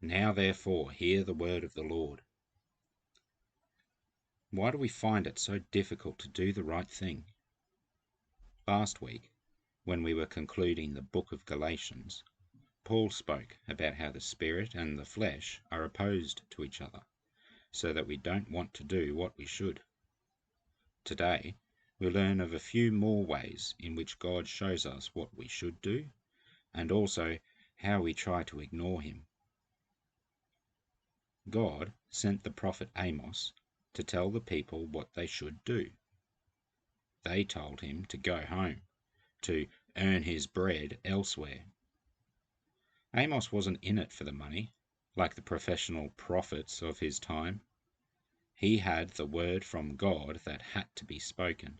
Now therefore hear the word of the Lord. Why do we find it so difficult to do the right thing? Last week, when we were concluding the book of Galatians, Paul spoke about how the spirit and the flesh are opposed to each other, so that we don't want to do what we should. Today, we learn of a few more ways in which God shows us what we should do, and also how we try to ignore him. God sent the prophet Amos to tell the people what they should do. They told him to go home, to earn his bread elsewhere. Amos wasn't in it for the money, like the professional prophets of his time. He had the word from God that had to be spoken.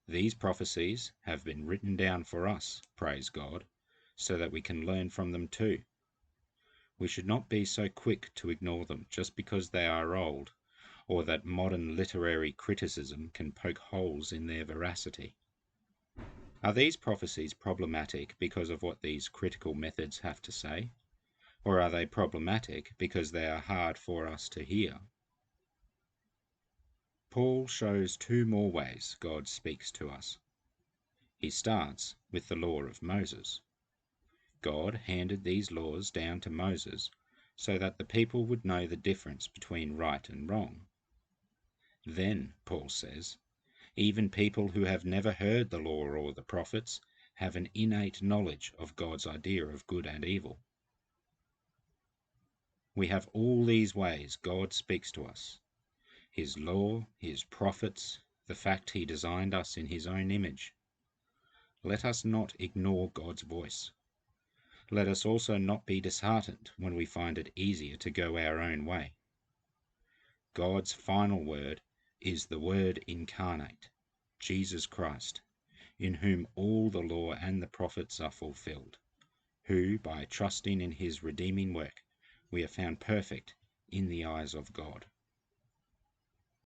These prophecies have been written down for us, praise God, so that we can learn from them too. We should not be so quick to ignore them just because they are old, or that modern literary criticism can poke holes in their veracity. Are these prophecies problematic because of what these critical methods have to say? Or are they problematic because they are hard for us to hear? Paul shows two more ways God speaks to us. He starts with the law of Moses. God handed these laws down to Moses so that the people would know the difference between right and wrong. Then, Paul says, even people who have never heard the law or the prophets have an innate knowledge of God's idea of good and evil. We have all these ways God speaks to us: his law, his prophets, the fact he designed us in his own image. Let us not ignore God's voice. Let us also not be disheartened when we find it easier to go our own way. God's final word is the Word incarnate, Jesus Christ, in whom all the law and the prophets are fulfilled, who, by trusting in his redeeming work, we are found perfect in the eyes of God.